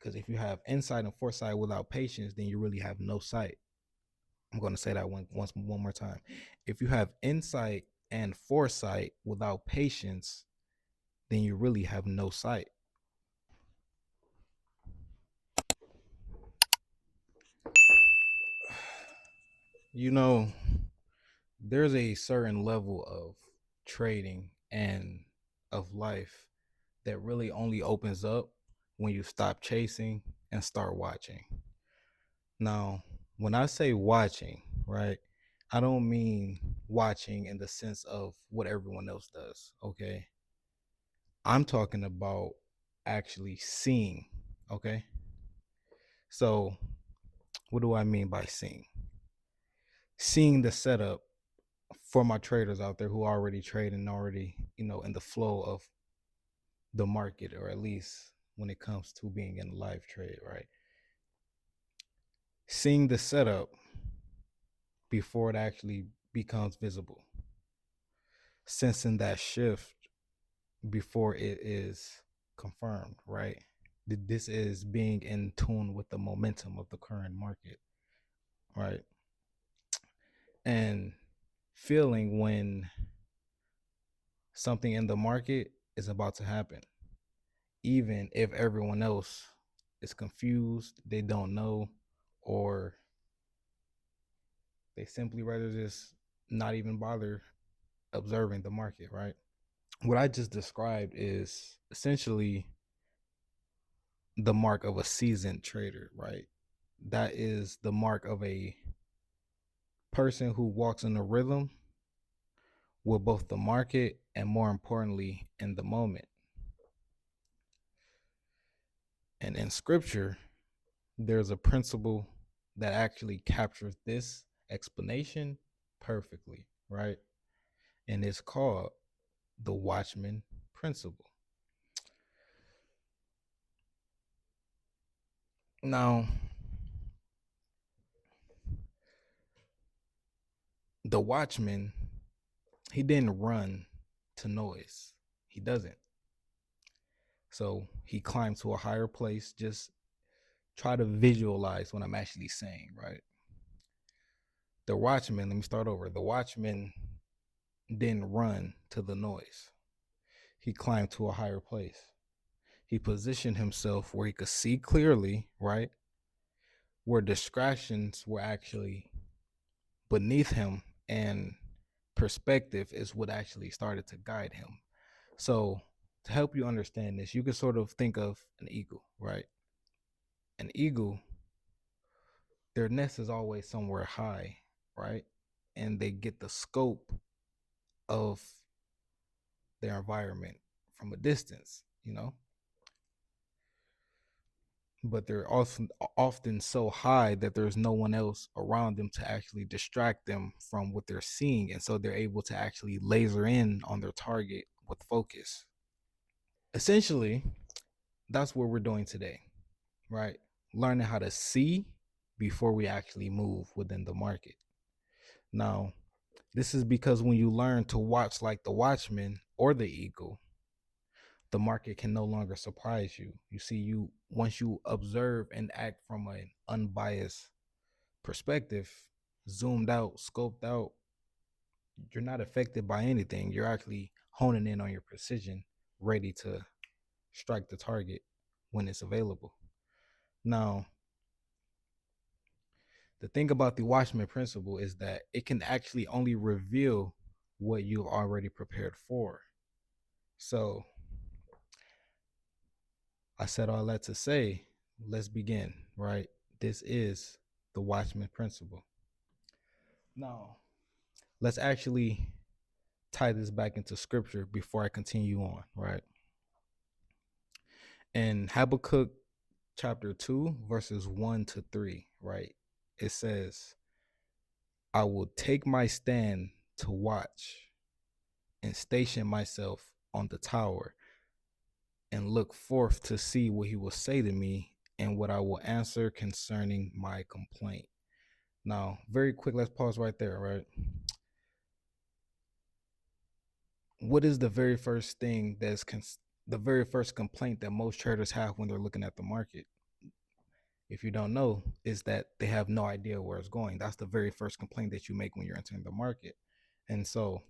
Because if you have insight and foresight without patience, then you really have no sight. I'm going to say that one more time. If you have insight and foresight without patience, then you really have no sight. You know, there's a certain level of trading and of life that really only opens up when you stop chasing and start watching. Now, when I say watching, right, I don't mean watching in the sense of what everyone else does, okay? I'm talking about actually seeing, okay? So, what do I mean by seeing? Seeing the setup for my traders out there who already trade and already, in the flow of the market, or at least when it comes to being in a live trade, right? Seeing the setup before it actually becomes visible, sensing that shift before it is confirmed, right? This is being in tune with the momentum of the current market, right? And feeling when something in the market is about to happen, even if everyone else is confused, they don't know, or they simply rather just not even bother observing the market, right? What I just described is essentially the mark of a seasoned trader, right? That is the mark of a person who walks in a rhythm with both the market and, more importantly, in the moment. And in scripture, there's a principle that actually captures this explanation perfectly, right? And it's called the Watchman Principle. Now, the watchman, he didn't run to noise. He doesn't. So he climbed to a higher place. Just try to visualize what I'm actually saying, right? The watchman, let me start over. The watchman didn't run to the noise. He climbed to a higher place. He positioned himself where he could see clearly, right? Where distractions were actually beneath him, and perspective is what actually started to guide him. So, to help you understand this, you can sort of think of an eagle, right? An eagle, their nest is always somewhere high, right? And they get the scope of their environment from a distance. But they're often so high that there's no one else around them to actually distract them from what they're seeing, and so they're able to actually laser in on their target with focus. Essentially, that's what we're doing today, right? Learning how to see before we actually move within the market. Now, this is because when you learn to watch like the watchman or the eagle, the market can no longer surprise you. You see, once you observe and act from an unbiased perspective, zoomed out, scoped out, you're not affected by anything. You're actually honing in on your precision, ready to strike the target when it's available. Now, the thing about the Watchman Principle is that it can actually only reveal what you've already prepared for. So, I said all that to say, let's begin, right? This is the Watchman Principle. Now, let's actually tie this back into scripture before I continue on, right? In Habakkuk chapter 2, verses 1 to 3, right? It says, I will take my stand to watch and station myself on the tower and look forth to see what he will say to me and what I will answer concerning my complaint. Now, very quick, let's pause right there, right? What is the very first thing the very first complaint that most traders have when they're looking at the market? if you don't know, is that they have no idea where it's going. That's the very first complaint that you make when you're entering the market. And so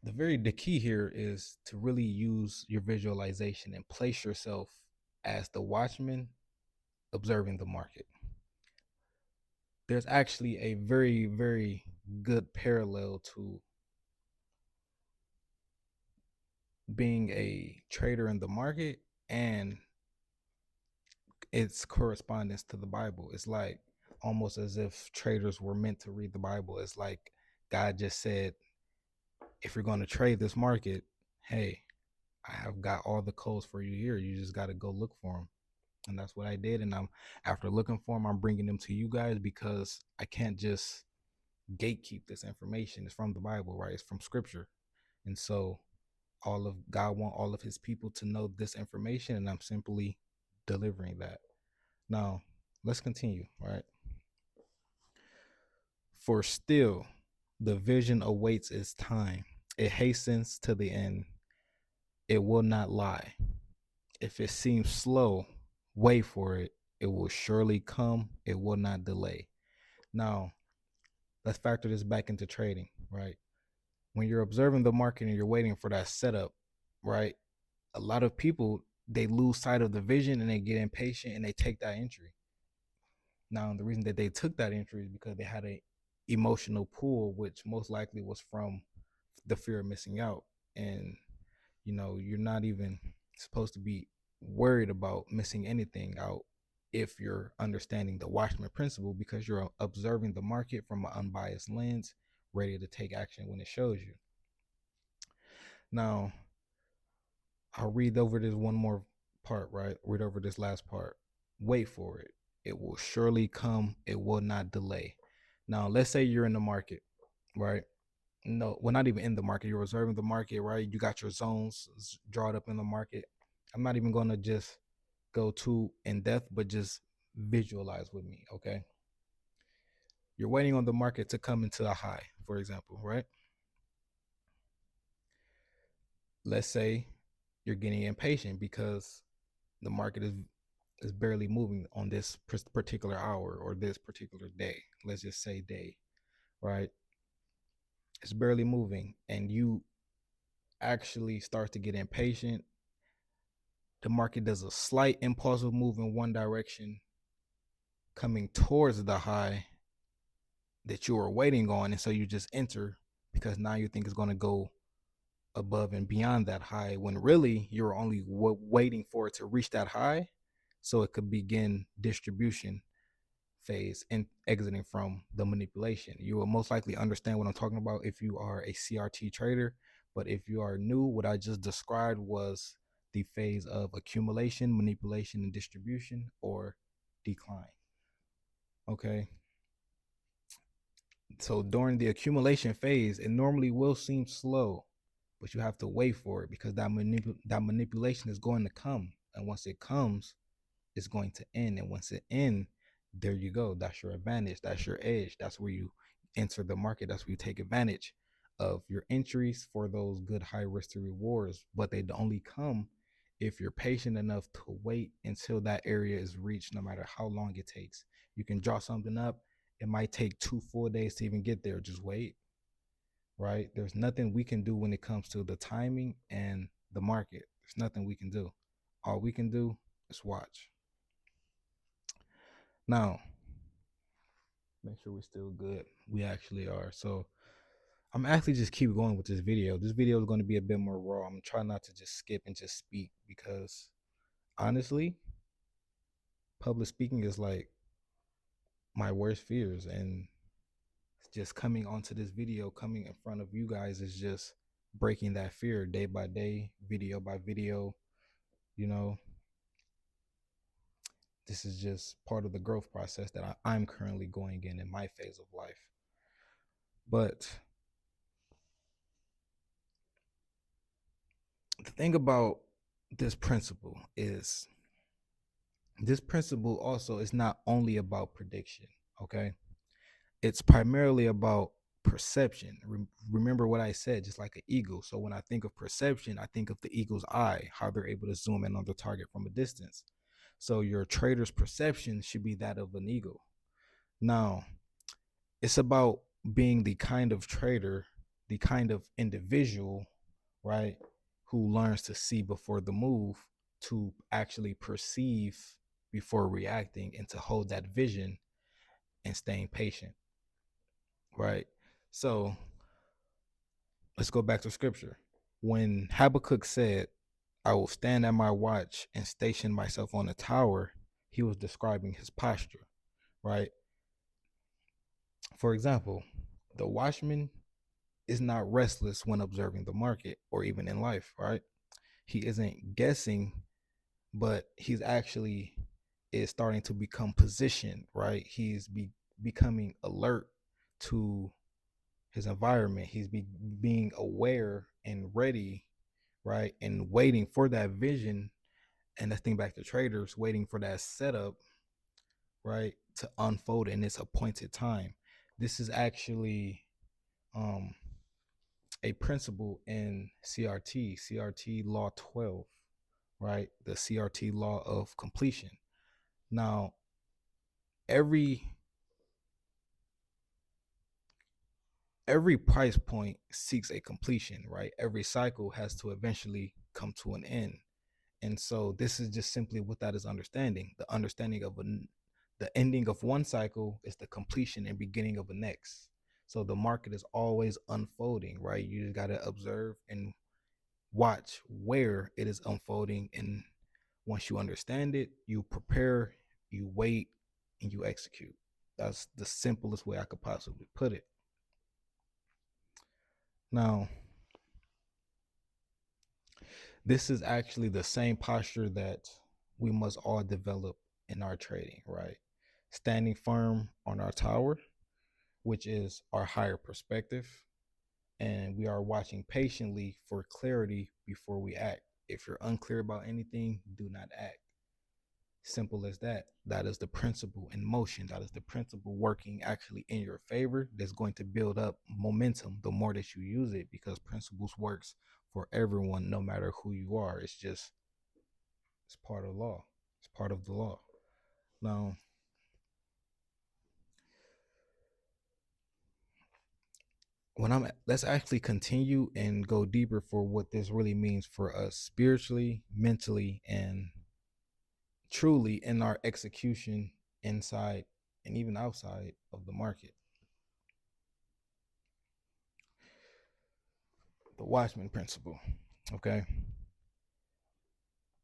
the key here is to really use your visualization and place yourself as the watchman observing the market. There's actually a very, very good parallel to being a trader in the market and its correspondence to the Bible. It's like almost as if traders were meant to read the Bible. It's like God just said, if you're going to trade this market, hey, I have got all the codes for you here. You just got to go look for them. And that's what I did. And after looking for them, I'm bringing them to you guys because I can't just gatekeep this information. It's from the Bible, right? It's from scripture. And so all of God want all of his people to know this information, and I'm simply delivering that. Now, let's continue, right? For still the vision awaits its time. It hastens to the end. It will not lie. If it seems slow, wait for it. It will surely come. It will not delay. Now, let's factor this back into trading, right? When you're observing the market and you're waiting for that setup, right? A lot of people, they lose sight of the vision and they get impatient and they take that entry. Now, the reason that they took that entry is because they had a emotional pull, which most likely was from the fear of missing out. And you're not even supposed to be worried about missing anything out if you're understanding the Watchman Principle, because you're observing the market from an unbiased lens, ready to take action when it shows you. Now, I'll read over this one more part, right? Read over this last part. Wait for it. It will surely come. It will not delay. Now, let's say you're in the market, right? No, well, not even in the market. You're observing the market, right? You got your zones drawn up in the market. I'm not even going to just go too in depth, but just visualize with me, okay? You're waiting on the market to come into a high, for example, right? Let's say you're getting impatient because the market is barely moving on this particular hour or this particular day. Let's just say day, right? It's barely moving, and you actually start to get impatient. The market does a slight impulsive move in one direction, coming towards the high that you were waiting on, and so you just enter because now you think it's going to go above and beyond that high, when really you're only waiting for it to reach that high so it could begin distribution phase and exiting from the manipulation. You will most likely understand what I'm talking about if you are a CRT trader. But if you are new, what I just described was the phase of accumulation, manipulation, and distribution, or decline. Okay. So during the accumulation phase, it normally will seem slow, but you have to wait for it because that manipulation is going to come. And once it comes, it's going to end. And once it ends, there you go. That's your advantage. That's your edge. That's where you enter the market. That's where you take advantage of your entries for those good high risk to rewards. But they only come if you're patient enough to wait until that area is reached, no matter how long it takes. You can draw something up. It might take 2 full days to even get there. Just wait, right? There's nothing we can do when it comes to the timing and the market. There's nothing we can do. All we can do is watch. Now, make sure we're still good. We actually are. So I'm actually just keep going with this video. This video is going to be a bit more raw. I'm trying not to just skip and just speak because honestly, public speaking is like my worst fears. And just coming onto this video, coming in front of you guys is just breaking that fear day by day, video by video. You know, this is just part of the growth process that I'm currently going in my phase of life. But the thing about this principle is this principle also is not only about prediction, okay? It's primarily about perception. Remember what I said, just like an eagle. So when I think of perception, I think of the eagle's eye, how they're able to zoom in on the target from a distance. So your trader's perception should be that of an eagle. Now, it's about being the kind of trader, the kind of individual, right, who learns to see before the move, to actually perceive before reacting, and to hold that vision and staying patient, right? So let's go back to scripture. When Habakkuk said, I will stand at my watch and station myself on a tower, he was describing his posture, right? For example, the watchman is not restless when observing the market or even in life, right? He isn't guessing, but he's actually is starting to become positioned, right? Becoming alert to his environment. Being aware and ready, right? And waiting for that vision. And let's think back to traders, waiting for that setup, right, to unfold in its appointed time. This is actually um a principle in CRT law 12, right? The CRT law of completion. Now, every every price point seeks a completion, right? Every cycle has to eventually come to an end. And so this is just simply what that is understanding. The understanding of the ending of one cycle is the completion and beginning of the next. So the market is always unfolding, right? You just got to observe and watch where it is unfolding. And once you understand it, you prepare, you wait, and you execute. That's the simplest way I could possibly put it. Now, this is actually the same posture that we must all develop in our trading, right? Standing firm on our tower, which is our higher perspective, and we are watching patiently for clarity before we act. If you're unclear about anything, do not act. Simple as that. That is the principle in motion. That is the principle working actually in your favor. That's going to build up momentum the more that you use it, because principles works for everyone, no matter who you are. It's part of law. It's part of the law. Now, let's actually continue and go deeper for what this really means for us spiritually, mentally, and truly in our execution inside and even outside of the market. The Watchman Principle. Okay.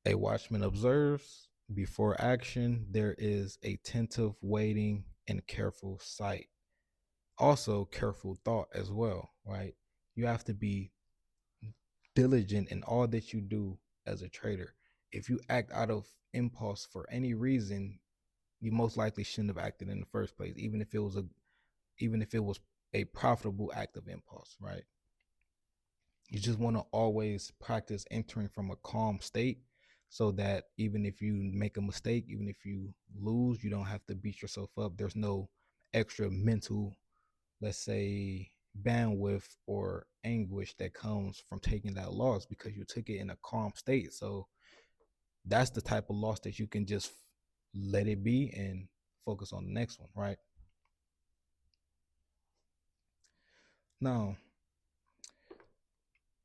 A watchman observes before action. There is attentive waiting and careful sight. Also, careful thought as well, right? You have to be diligent in all that you do as a trader. If you act out of impulse for any reason, you most likely shouldn't have acted in the first place, even if it was a profitable act of impulse, right? You just want to always practice entering from a calm state, so that even if you make a mistake, even if you lose, you don't have to beat yourself up. There's no extra mental, let's say, bandwidth or anguish that comes from taking that loss, because you took it in a calm state. So that's the type of loss that you can just let it be and focus on the next one, right? Now,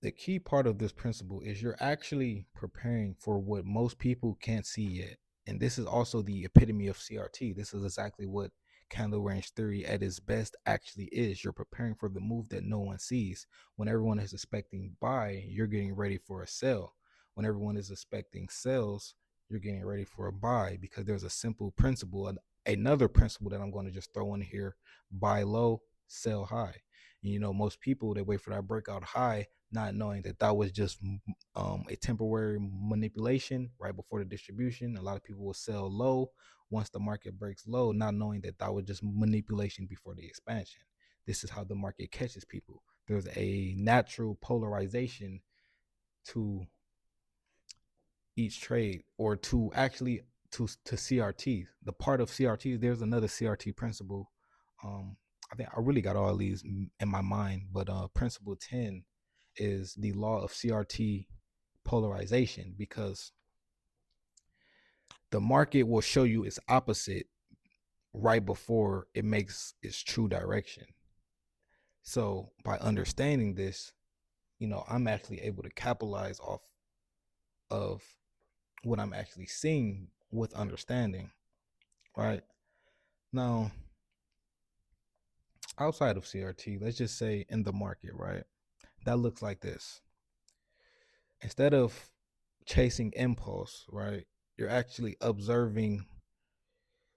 the key part of this principle is you're actually preparing for what most people can't see yet. And this is also the epitome of CRT. This is exactly what candle range theory at its best actually is. You're preparing for the move that no one sees. When everyone is expecting buy, you're getting ready for a sell. When everyone is expecting sells, you're getting ready for a buy, because there's a simple principle, another principle that I'm going to just throw in here: buy low, sell high. And, most people, they wait for that breakout high, not knowing that that was just a temporary manipulation right before the distribution. A lot of people will sell low once the market breaks low, not knowing that that was just manipulation before the expansion. This is how the market catches people. There's a natural polarization to each trade, or to actually to CRT. The part of CRT, there's another CRT principle. I think I really got all these in my mind, but principle 10 is the law of CRT polarization, because the market will show you its opposite right before it makes its true direction. So by understanding this, I'm actually able to capitalize off of what I'm actually seeing with understanding, right? Now, outside of CRT, let's just say in the market, right? That looks like this. Instead of chasing impulse, right? You're actually observing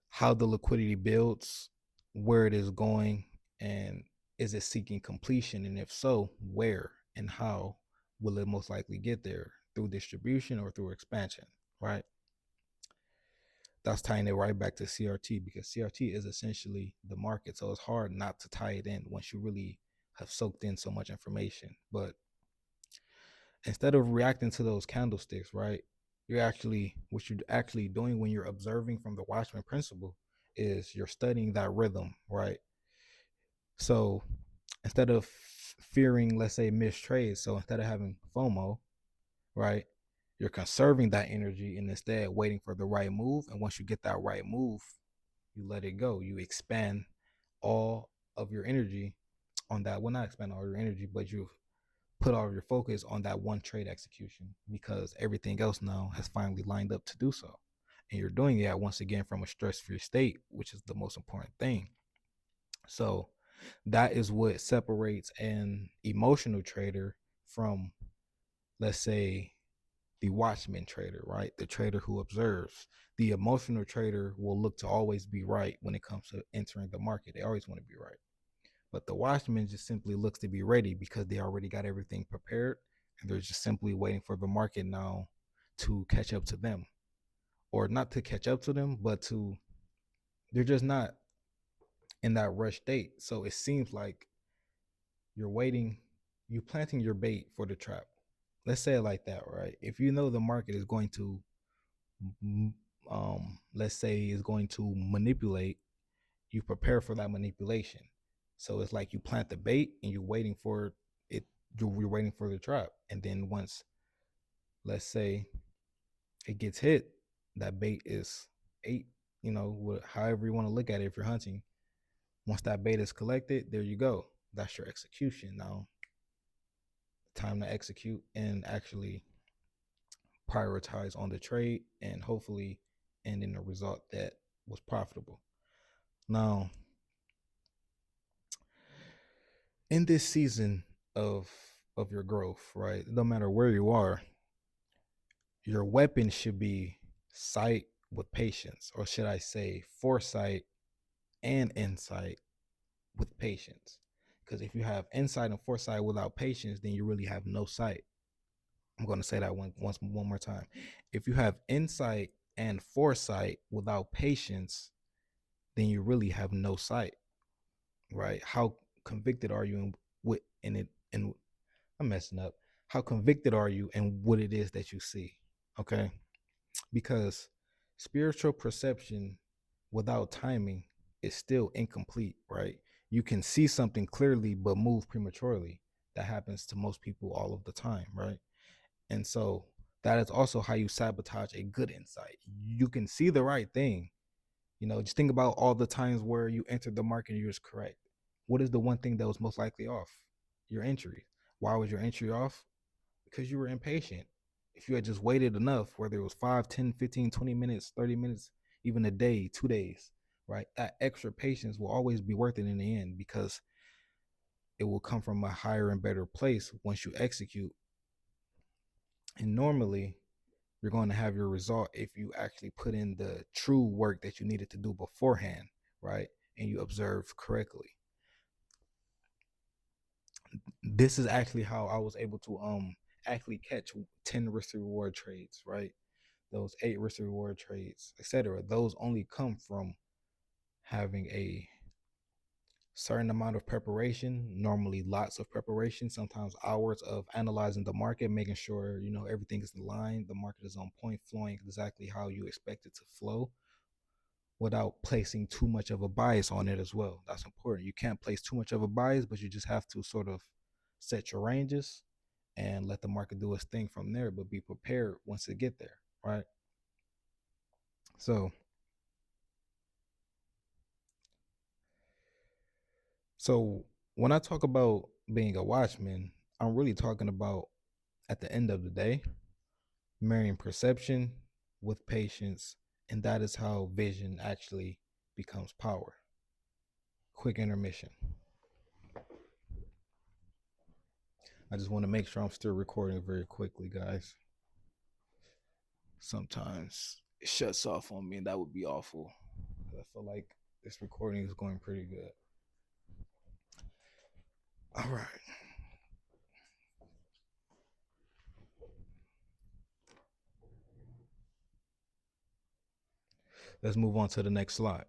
how the liquidity builds, where it is going, and is it seeking completion? And if so, where and how will it most likely get there? Through distribution or through expansion, right? That's tying it right back to CRT, because CRT is essentially the market. So it's hard not to tie it in once you really have soaked in so much information. But instead of reacting to those candlesticks, right, what you're actually doing when you're observing from the Watchman Principle is you're studying that rhythm, right? So instead of fearing, let's say, missed trades, so instead of having FOMO, right, you're conserving that energy and instead waiting for the right move. And once you get that right move, you let it go. You expand all of your energy on that. Well, not expand all your energy, but you put all of your focus on that one trade execution, because everything else now has finally lined up to do so. And you're doing it once again from a stress-free state, which is the most important thing. So that is what separates an emotional trader from, let's say, the watchman trader, right? The trader who observes. The emotional trader will look to always be right when it comes to entering the market. They always want to be right. But the watchman just simply looks to be ready because they already got everything prepared, and they're just simply waiting for the market now to catch up to them. Or not to catch up to them, but they're just not in that rush state. So it seems like you're waiting, you planting your bait for the trap. Let's say it like that, right? If you know the market is going to, let's say, is going to manipulate, you prepare for that manipulation. So it's like you plant the bait and you're waiting for it. You're waiting for the trap, and then once, let's say, it gets hit, that bait is ate. However you want to look at it. If you're hunting, once that bait is collected, there you go. That's your execution. Now, time to execute and actually prioritize on the trade, and hopefully end in a result that was profitable. Now, in this season of your growth, right? No matter where you are, your weapon should be sight with patience, or should I say foresight and insight with patience. Because if you have insight and foresight without patience, then you really have no sight. I'm going to say that one more time. If you have insight and foresight without patience, then you really have no sight, right? How convicted are you in I'm messing up. How convicted are you in what it is that you see? Okay. Because spiritual perception without timing is still incomplete, right? You can see something clearly but move prematurely. That happens to most people all of the time, right? And so that is also how you sabotage a good insight. You can see the right thing. Just think about all the times where you entered the market and you was correct. What is the one thing that was most likely off? Your entry. Why was your entry off? Because you were impatient. If you had just waited enough, whether it was 5, 10, 15, 20 minutes, 30 minutes, even a day, 2 days, right? That extra patience will always be worth it in the end, because it will come from a higher and better place once you execute. And normally, you're going to have your result if you actually put in the true work that you needed to do beforehand, right? And you observe correctly. This is actually how I was able to actually catch 10 risk reward trades, right? Those 8 risk reward trades, etc. Those only come from having a certain amount of preparation, normally lots of preparation, sometimes hours of analyzing the market, making sure everything is in line, the market is on point, flowing exactly how you expect it to flow, without placing too much of a bias on it as well. That's important. You can't place too much of a bias, but you just have to sort of set your ranges and let the market do its thing from there, but be prepared once it get there, right? So so when I talk about being a watchman, I'm really talking about at the end of the day, marrying perception with patience, and that is how vision actually becomes power. Quick intermission. I just want to make sure I'm still recording very quickly, guys. Sometimes it shuts off on me, and that would be awful. I feel like this recording is going pretty good. All right. Let's move on to the next slide.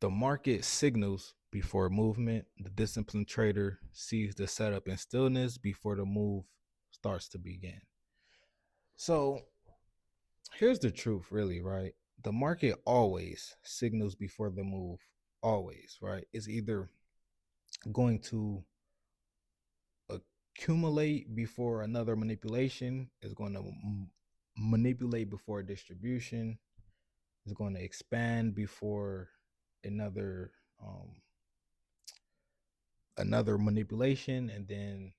The market signals before movement. The disciplined trader sees the setup in stillness before the move starts to begin. So here's the truth, really, right? The market always signals before the move, always, right? It's either going to accumulate before another manipulation, is going to manipulate before distribution, is going to expand before another another manipulation, and then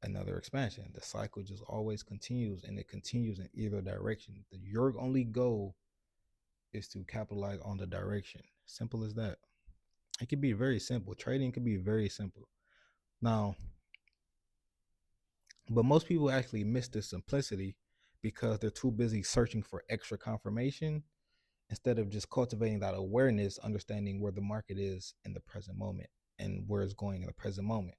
another expansion. The cycle just always continues, and it continues in either direction. Your only goal is to capitalize on the direction. Simple as that. It can be very simple. Trading can be very simple. Now, but most people actually miss this simplicity because they're too busy searching for extra confirmation instead of just cultivating that awareness, understanding where the market is in the present moment and where it's going in the present moment.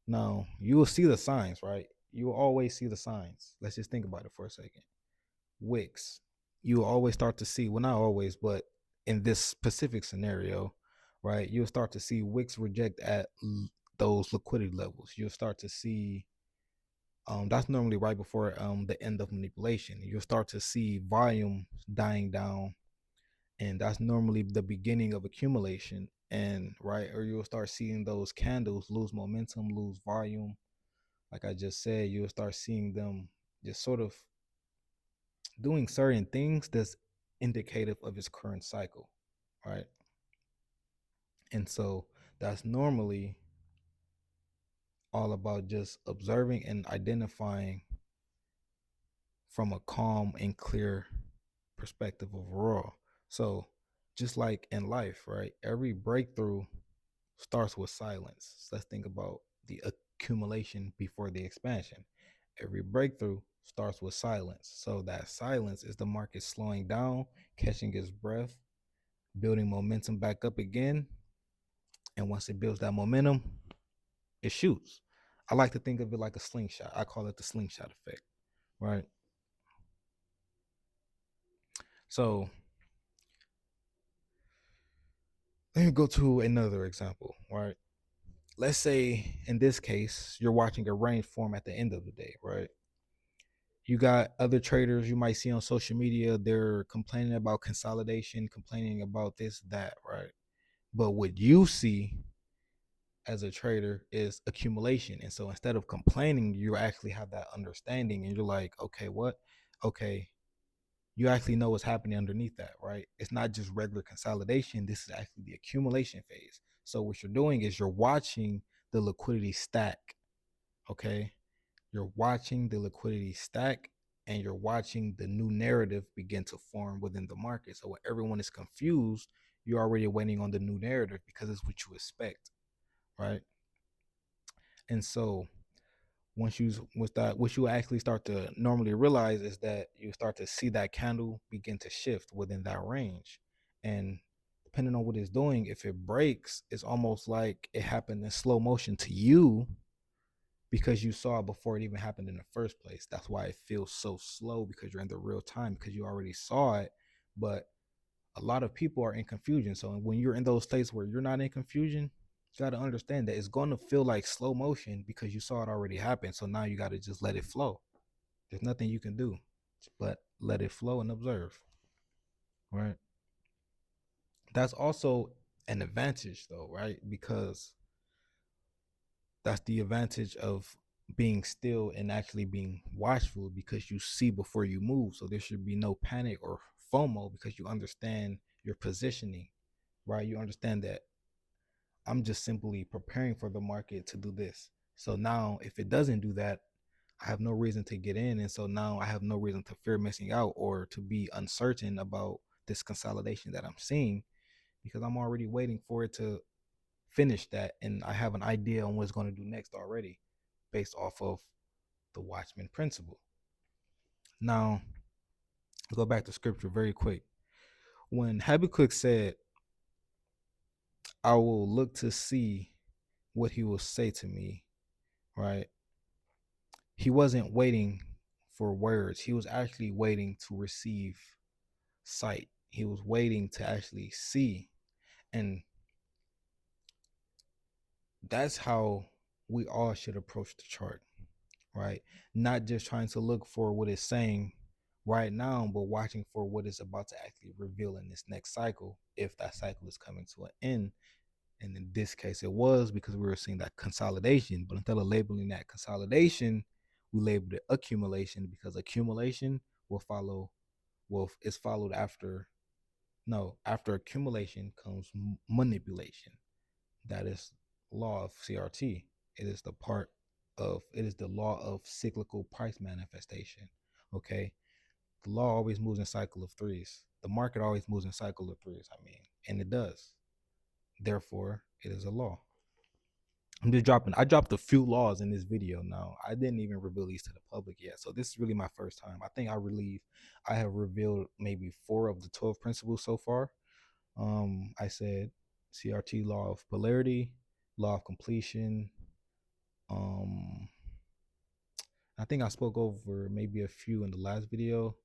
Now, you will see the signs, right? You will always see the signs. Let's just think about it for a second. Wicks, you will always start to see, well, not always, but in this specific scenario, right, you'll start to see wicks reject at those liquidity levels. You'll start to see that's normally right before the end of manipulation. You'll start to see volume dying down, and that's normally the beginning of accumulation. And right, or you'll start seeing those candles lose momentum, lose volume. Like I just said, you'll start seeing them just sort of doing certain things that's indicative of its current cycle, right? And so that's normally all about just observing and identifying from a calm and clear perspective overall. So just like in life, right? Every breakthrough starts with silence. So let's think about the accumulation before the expansion. Every breakthrough starts with silence. So that silence is the market slowing down, catching its breath, building momentum back up again. And once it builds that momentum, it shoots. I like to think of it like a slingshot. I call it the slingshot effect, right? So let me go to another example, right? Let's say in this case, you're watching a range form at the end of the day, right? You got other traders you might see on social media, they're complaining about consolidation, complaining about this, that, right? But what you see as a trader is accumulation. And so instead of complaining, you actually have that understanding and you're like, okay, what? Okay, you actually know what's happening underneath that, right? It's not just regular consolidation. This is actually the accumulation phase. So what you're doing is you're watching the liquidity stack, okay? You're watching the liquidity stack and you're watching the new narrative begin to form within the market. So when everyone is confused, you're already waiting on the new narrative because it's what you expect, right? And so once you with that, what you actually start to normally realize is that you start to see that candle begin to shift within that range. And depending on what it's doing, if it breaks, it's almost like it happened in slow motion to you because you saw it before it even happened in the first place. That's why it feels so slow because you're in the real time because you already saw it. But a lot of people are in confusion. So when you're in those states where you're not in confusion, you got to understand that it's going to feel like slow motion because you saw it already happen. So now you got to just let it flow. There's nothing you can do but let it flow and observe, right? That's also an advantage though, right? Because that's the advantage of being still and actually being watchful because you see before you move. So there should be no panic or FOMO because you understand your positioning, right? You understand that I'm just simply preparing for the market to do this. So now if it doesn't do that, I have no reason to get in. And so now I have no reason to fear missing out or to be uncertain about this consolidation that I'm seeing because I'm already waiting for it to finish that. And I have an idea on what's going to do next already based off of the Watchman Principle. Now, I'll go back to scripture very quick. When Habakkuk said, I will look to see what he will say to me, right? He wasn't waiting for words. He was actually waiting to receive sight. He was waiting to actually see. And that's how we all should approach the chart, right? Not just trying to look for what it's saying right now, but watching for what it's about to actually reveal in this next cycle, if that cycle is coming to an end. And in this case, it was because we were seeing that consolidation. But instead of labeling that consolidation, we labeled it accumulation because accumulation will follow, well, it's followed after, no, after accumulation comes manipulation. That is law of CRT. It is it is the law of cyclical price manifestation. Okay. The law always moves in cycle of threes. The market always moves in cycle of threes, and it does. Therefore, it is a law. I dropped a few laws in this video now. I didn't even reveal these to the public yet. So this is really my first time. I think I have revealed maybe 4 of the 12 principles so far. I said CRT, law of polarity, law of completion. Um, I think I spoke over maybe a few in the last video,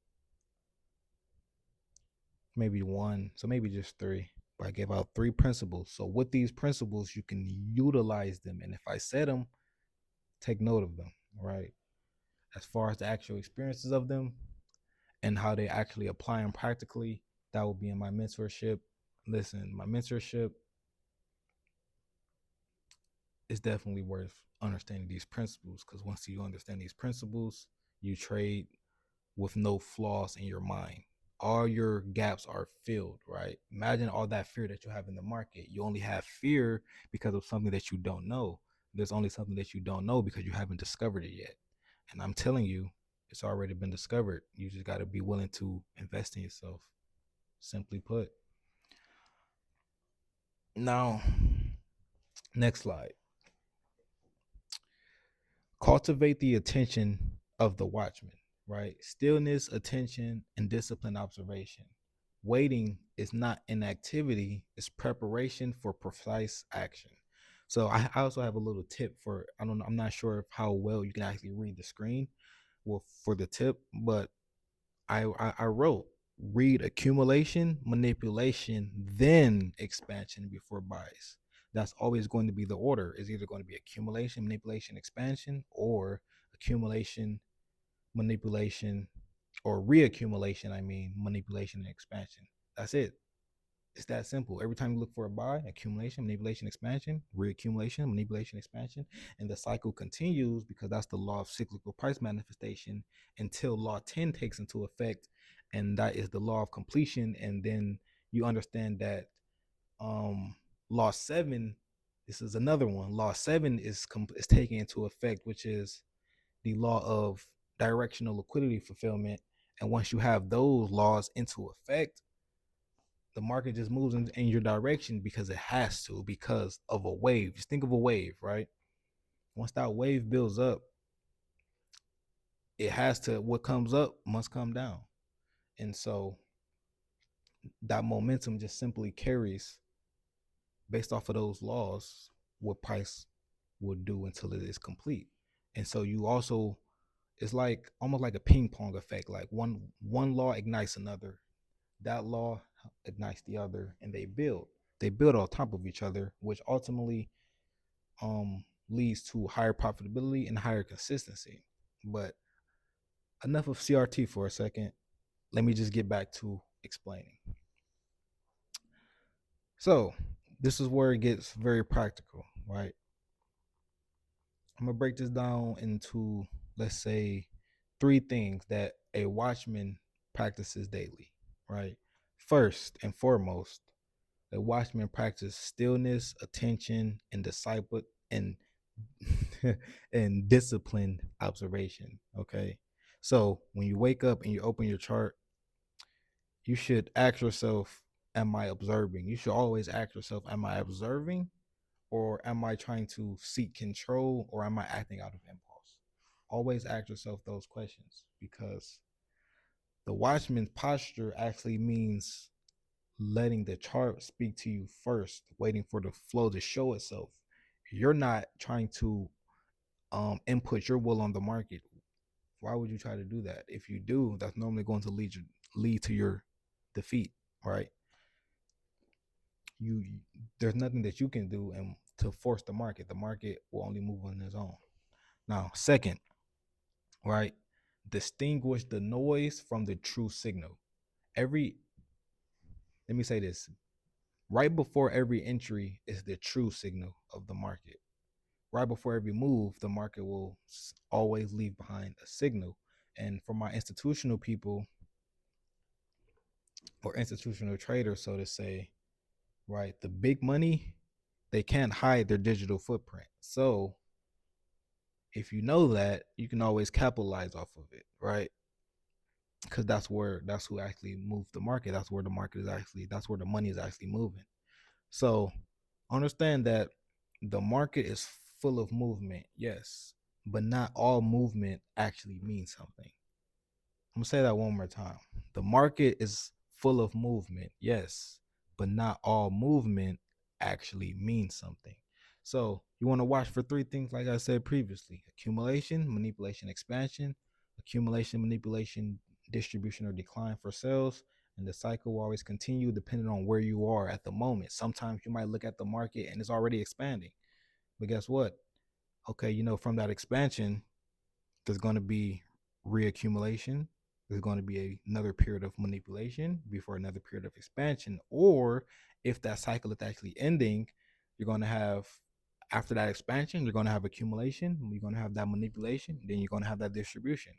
maybe one, so maybe just 3. But I gave out 3 principles. So with these principles, you can utilize them. And if I said them, take note of them, right? As far as the actual experiences of them and how they actually apply them practically, that will be in my mentorship. Listen, my mentorship is definitely worth understanding these principles because once you understand these principles, you trade with no flaws in your mind. All your gaps are filled, right? Imagine all that fear that you have in the market. You only have fear because of something that you don't know. There's only something that you don't know because you haven't discovered it yet. And I'm telling you, it's already been discovered. You just got to be willing to invest in yourself. Simply put. Now, next slide. Cultivate the attention of the watchman, right? Stillness, attention, and disciplined observation. Waiting is not inactivity, it's preparation for precise action. So I also have a little tip for, I'm not sure how well you can actually read the screen, well, for the tip, but I wrote read accumulation, manipulation, then expansion before buys. That's always going to be the order. Is either going to be accumulation, manipulation, expansion, or accumulation, manipulation, or reaccumulation. Manipulation and expansion. That's it. It's that simple. Every time you look for a buy, accumulation, manipulation, expansion, reaccumulation, manipulation, expansion, and the cycle continues because that's the law of cyclical price manifestation until law 10 takes into effect, and that is the law of completion. And then you understand that law 7, this is another one. Law 7 is taking into effect, which is the law of directional liquidity fulfillment. And once you have those laws into effect, the market just moves in your direction because it has to, because of a wave. Just think of a wave, right? Once that wave builds up, it has to, what comes up must come down. And so that momentum just simply carries based off of those laws what price will do until it is complete. And so you also, it's like almost like a ping pong effect. Like one law ignites another, that law ignites the other, and they build on top of each other, which ultimately leads to higher profitability and higher consistency. But enough of CRT for a second. Let me just get back to explaining. So this is where it gets very practical, right? I'm gonna break this down into, let's say, three things that a watchman practices daily, right? First and foremost, a watchman practices stillness, attention, and disciple and and disciplined observation. Okay. So when you wake up and you open your chart, you should ask yourself, am I observing? You should always ask yourself, am I observing, or am I trying to seek control, or am I acting out of impulse? Always ask yourself those questions, because the watchman's posture actually means letting the chart speak to you first, waiting for the flow to show itself. You're not trying to input your will on the market. Why would you try to do that? If you do, that's normally going to lead to your defeat, right? You There's nothing that you can do and to force the market. The market will only move on its own. Now, second, right? Distinguish the noise from the true signal. Every Let me say this. Right before every entry is the true signal of the market. Right before every move, the market will always leave behind a signal. And for my institutional people or institutional traders, so to say, right, the big money, they can't hide their digital footprint. So if you know that, you can always capitalize off of it, right? Because that's who actually moved the market. That's where the market is actually, that's where the money is actually moving. So understand that the market is full of movement, yes, but not all movement actually means something. I'm gonna say that one more time. The market is full of movement, yes, but not all movement actually means something. So you want to watch for three things, like I said previously: accumulation, manipulation, expansion, accumulation, manipulation, distribution or decline for sales. And the cycle will always continue depending on where you are at the moment. Sometimes you might look at the market and it's already expanding. But guess what? Okay, from that expansion, there's going to be reaccumulation. There's going to be another period of manipulation before another period of expansion. Or if that cycle is actually ending, you're going to have, after that expansion, you're going to have accumulation. You're going to have that manipulation. Then you're going to have that distribution,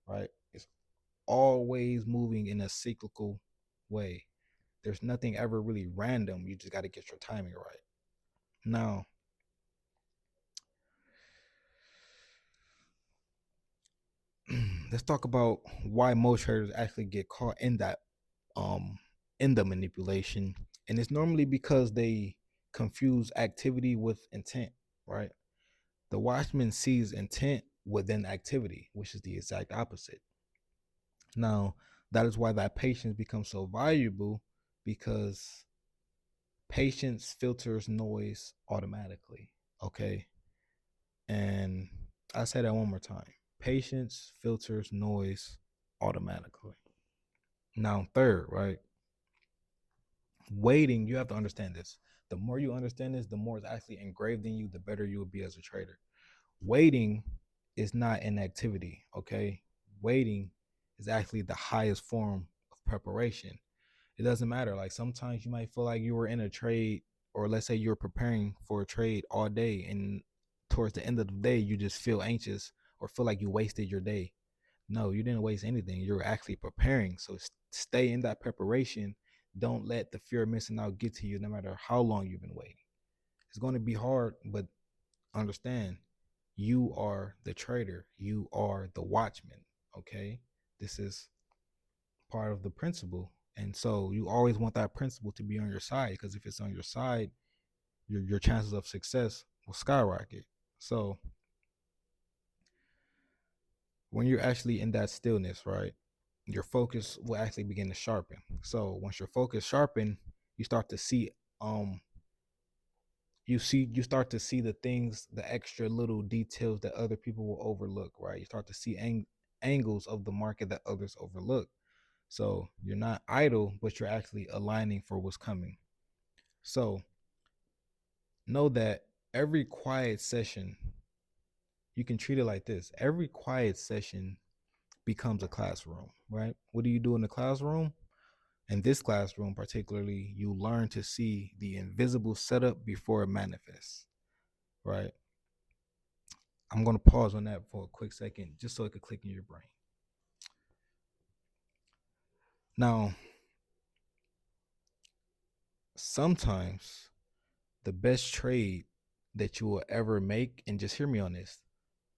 right? It's always moving in a cyclical way. There's nothing ever really random. You just got to get your timing right. Now, let's talk about why most traders actually get caught um in the manipulation. And it's normally because they confuse activity with intent, right? The watchman sees intent within activity, which is the exact opposite. Now, that is why that patience becomes so valuable, because patience filters noise automatically. Okay. And I say that one more time. Patience filters noise automatically. Now, third, right? Waiting, you have to understand this. The more you understand this, the more it's actually engraved in you, the better you will be as a trader. Waiting is not an activity, okay? Waiting is actually the highest form of preparation. It doesn't matter. Like sometimes you might feel like you were in a trade, or let's say you're preparing for a trade all day, and towards the end of the day, you just feel anxious or feel like you wasted your day. No, you didn't waste anything. You're actually preparing. So stay in that preparation. Don't let the fear of missing out get to you, no matter how long you've been waiting. It's going to be hard, but understand, you are the trader. You are the watchman. Okay. This is part of the principle. And so you always want that principle to be on your side, because if it's on your side, your chances of success will skyrocket. So when you're actually in that stillness, right, your focus will actually begin to sharpen. So once your focus sharpen, you start to see you start to see the things, the extra little details that other people will overlook, right? You start to see angles of the market that others overlook. So you're not idle, but you're actually aligning for what's coming. So know that every quiet session, you can treat it like this: every quiet session becomes a classroom, right? What do you do in the classroom? In this classroom, particularly, you learn to see the invisible setup before it manifests, right? I'm going to pause on that for a quick second just so it could click in your brain. Now, sometimes the best trade that you will ever make, and just hear me on this,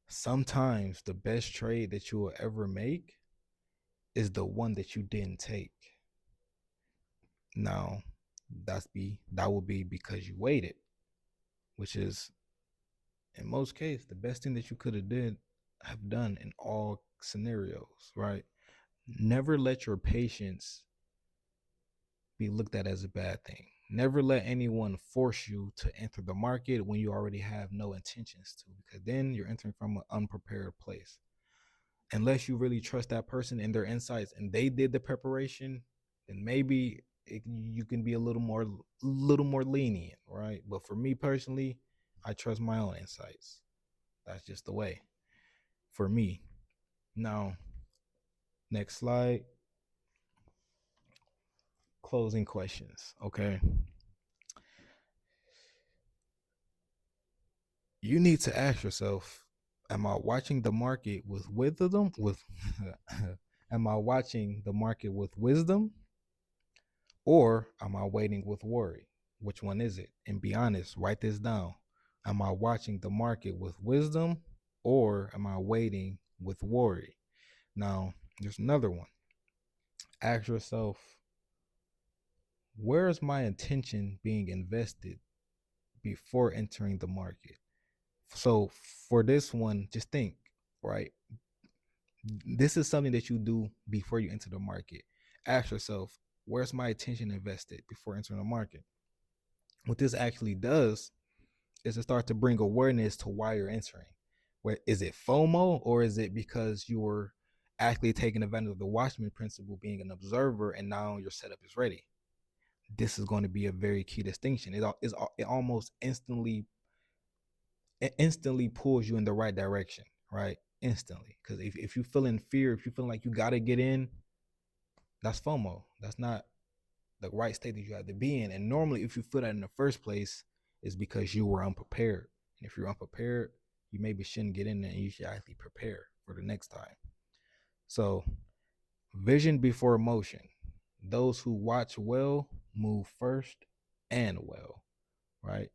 sometimes the best trade that you will ever make is the one that you didn't take. Now, that will be because you waited, which is in most cases the best thing that you could have done in all scenarios, right? Never let your patience be looked at as a bad thing. Never let anyone force you to enter the market when you already have no intentions to, because then you're entering from an unprepared place. Unless you really trust that person and their insights and they did the preparation, then maybe you can be a little more lenient, right? But for me personally, I trust my own insights. That's just the way for me. Now, next slide. Closing questions. Okay. You need to ask yourself, am I watching the market with wisdom? Am I watching the market with wisdom, or am I waiting with worry? Which one is it? And be honest, write this down. Am I watching the market with wisdom, or am I waiting with worry? Now, there's another one. Ask yourself, where is my attention being invested before entering the market? So for this one, just think, right? This is something that you do before you enter the market. Ask yourself, where's my attention invested before entering the market? What this actually does is to start to bring awareness to why you're entering. Where is it FOMO, or is it because you were actually taking advantage of the Watchman Principle, being an observer, and now your setup is ready? This is going to be a very key distinction. It almost instantly pulls you in the right direction, right? Instantly. Because if you feel in fear, if you feel like you got to get in, that's FOMO. That's not the right state that you have to be in. And normally, if you feel that in the first place, it's because you were unprepared. And if you're unprepared, you maybe shouldn't get in there, and you should actually prepare for the next time. So, vision before motion. Those who watch well move first and well, right?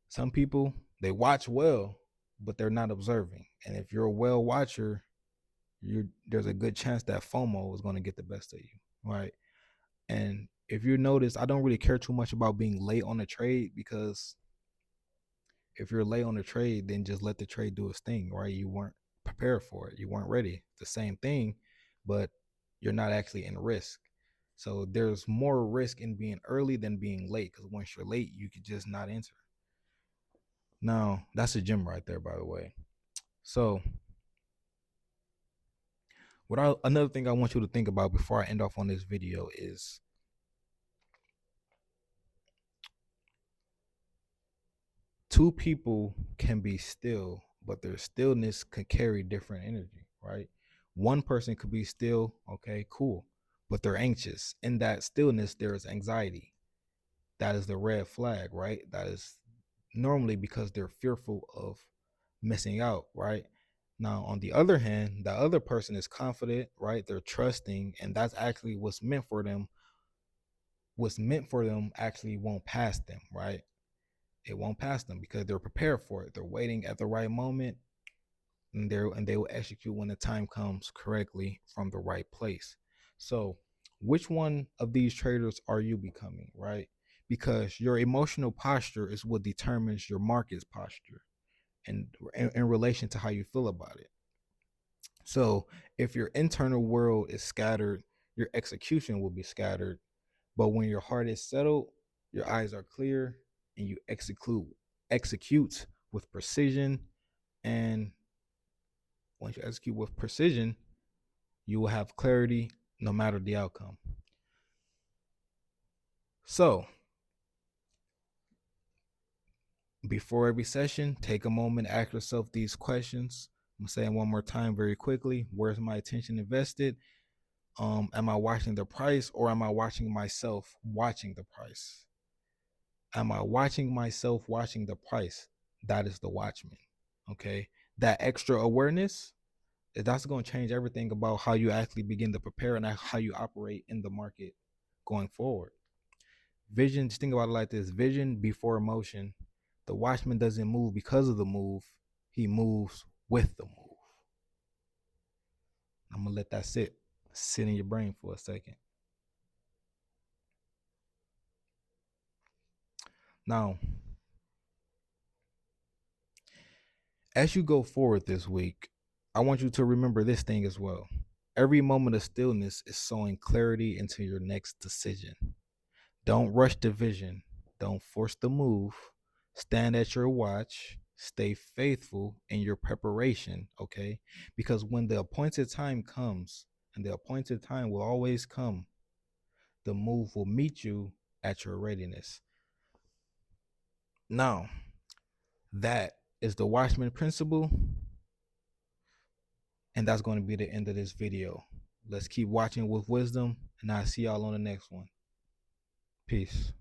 Some people, they watch well, but they're not observing. And if you're a well watcher, there's a good chance that FOMO is going to get the best of you, right? And if you notice, I don't really care too much about being late on the trade, because if you're late on the trade, then just let the trade do its thing, right? You weren't prepared for it. You weren't ready. The same thing, but you're not actually in risk. So there's more risk in being early than being late, because once you're late, you could just not enter. Now, that's a gem right there, by the way. So another thing I want you to think about before I end off on this video is, two people can be still, but their stillness could carry different energy, right? One person could be still, okay, cool, but they're anxious. In that stillness, there is anxiety. That is the red flag, right? That is normally because they're fearful of missing out, right? Now, on the other hand, the other person is confident, right? They're trusting, and that's actually what's meant for them. What's meant for them actually won't pass them, right? It won't pass them because they're prepared for it. They're waiting at the right moment, and they will execute when the time comes correctly from the right place. So, which one of these traders are you becoming, right? Because your emotional posture is what determines your market's posture, and in relation to how you feel about it. So, if your internal world is scattered, your execution will be scattered. But when your heart is settled, your eyes are clear, and you execute with precision. And once you execute with precision, you will have clarity no matter the outcome. So, before every session, take a moment, ask yourself these questions. I'm saying one more time very quickly. Where's my attention invested? Am I watching the price, or am I watching myself watching the price? Am I watching myself watching the price? That is the watchman. Okay. that extra awareness, that's going to change everything about how you actually begin to prepare and how you operate in the market going forward. Vision, just think about it like this: vision before emotion. The watchman doesn't move because of the move, he moves with the move. I'm going to let that sit in your brain for a second. Now, as you go forward this week, I want you to remember this thing as well. Every moment of stillness is sowing clarity into your next decision. Don't rush the vision. Don't force the move. Stand at your watch. Stay faithful in your preparation, okay? Because when the appointed time comes, and the appointed time will always come, the move will meet you at your readiness. Now, that is the Watchman Principle, and that's going to be the end of this video. Let's keep watching with wisdom, and I'll see y'all on the next one. Peace.